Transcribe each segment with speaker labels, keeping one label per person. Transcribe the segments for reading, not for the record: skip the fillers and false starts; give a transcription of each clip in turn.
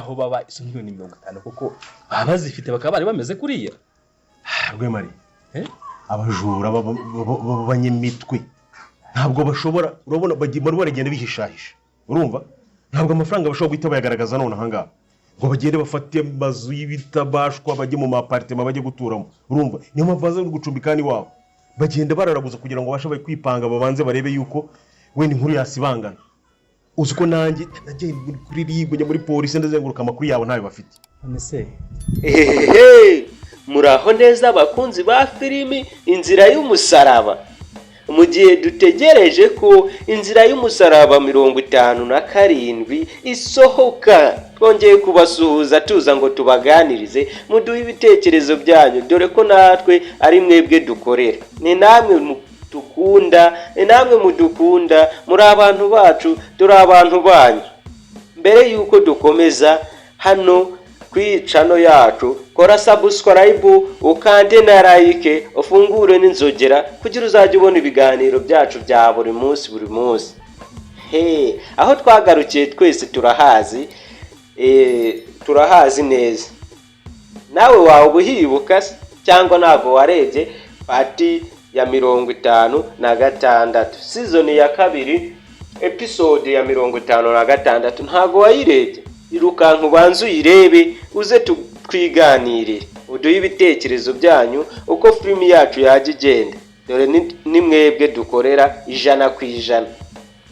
Speaker 1: aho baba izo miliyoni 50 kuko baba zifite bakaba bari bameze kuriya
Speaker 2: Rwemari abajura b'abanyemitwe ntabwo bashobora urabona bagenda bihishahisha urumva ntabwo amafaranga bashobora guhita bayagaragaza none ahangaha ngo bagende bafate amazu y'ibitabashwa bajye mu apartment bajye guturamo urumva niyo mpamvu baza gucumbika ni wabo bagenda bararaguza kugira ngo bashabaye kwipanga babanze barebe yuko wenda inkuru yasibangana uzi ko nanjye nagiye kuri rigo njya muri polisi ndazenguruka amakuru yabo ntayo bafite
Speaker 1: none se
Speaker 3: muraho neza abakunzi ba filimi inzira y'umusaraba mu gihe dutegereje ko inzira y'umusaraba 57 isohoka twongeye kubasuhuza tuza ngo tubaganirize muduhe ibitekerezo byanyu dore ko natwe ari mwebwe dukorera ni namwe mudukunda muri abantu bacu dore abantu banyu mbere yuko dukomeza hano kwicano yacu kora subscribe ukande na like ufungure n'inzogera kugira uzajye ubona ibiganiro byacu bya buri munsi aho twagarukiye twese turahazi neza nawe wawe ubuhibuka cyangwa ntabwo warebye pati ya 56 season ya kabiri episode ya 56 ntago wayirebye irukanka ubanze uyirebe uze twiganirire uduhe ibitekerezo byanyu uko filimi yacu yaje igenda dore ni mwebwe dukorera 100%.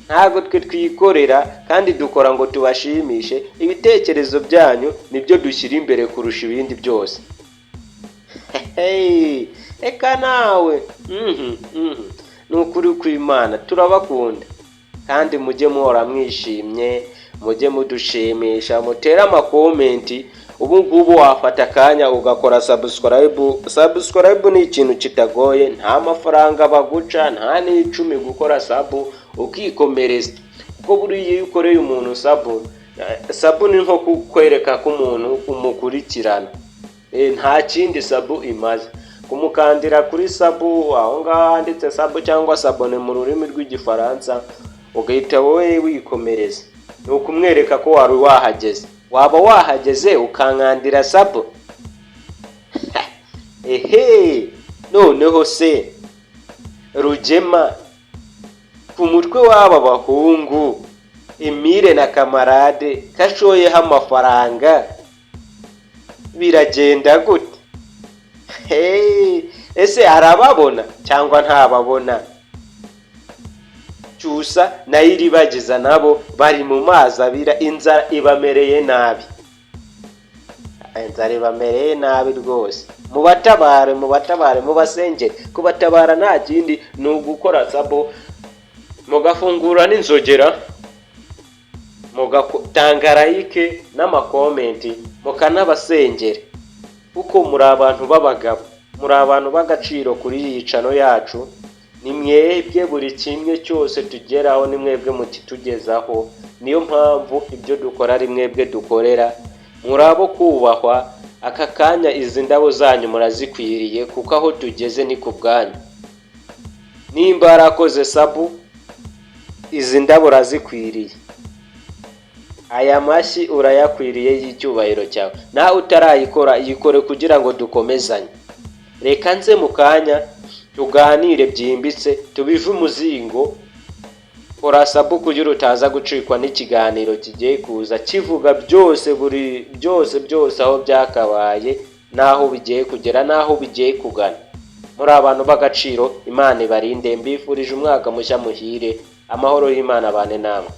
Speaker 3: ntago twe twikorera kandi dukora ngo tubashimishe ibitekerezo byanyu nibyo dushyira imbere kurusha ibindi byose eka nawe nukuri kw'Imana turabakunda kandi mujye muhora mwishimye mujye mudushimisha mutera amakomenti ubu ngubu wafata akanya ugakora subscribe ni ikintu kitagoye nta mafaranga baguca nta n'icumi gukora sabu ukikomereza kuko buriya iyo ukoreye umuntu sabu ni nko kukwereka ko umuntu umukurikirana nta kindi sabu imaze kumukandira kuri sabu aho ngaho handitse sabu cyangwa sabone mu rurimi rw'igifaransa ugahita wowe wikomereza ni ukumwereka ko wari wahageze waba wahageze ukankandira sabu noneho se Rugema ku mutwe w'aba bahungu Emile na Kamarade kashoyeho amafaranga biragenda gute ese arababona cyangwa ntababona cyusa nayo iribagiza nabo bari mu mazi abira inzara ibamereye nabi rwose mubatabare mubasengere kubatabara nta kindi ni ugukora sabo mugafungura n'inzogera mugatanga like n'amakomenti mukanabasengere kuko muri abantu b'abagabo muri abantu b'agaciro kuri iyi channel yacu ni mwebwe buri kimwe cyose tugeraho ni mwebwe mutitugezaho niyo mpamvu ibyo dukora ari mwebwe dukorera murabo kubahwa aka kanya izi ndabo zanyu murazikwiriye kuko aho tugeze ni ku bwanyu nimba arakoze sabu izi ndabo razikwiriye aya mashyi urayakwiriye y'icyubahiro cyawe nawe utarayikora yikore kugira ngo dukomezanye reka nze mu kanya tuganire byimbitse tubive umuzingo kora sabu kugira utaza gucikwa n'ikiganiro kigiye kuza kivuga byose byose aho byakabaye naho bigiye kugera naho bigiye kugana muri abantu b'agaciro Imana ibarinde mbifurije umwaka mushya muhire amahoro y'Imana bane namwe.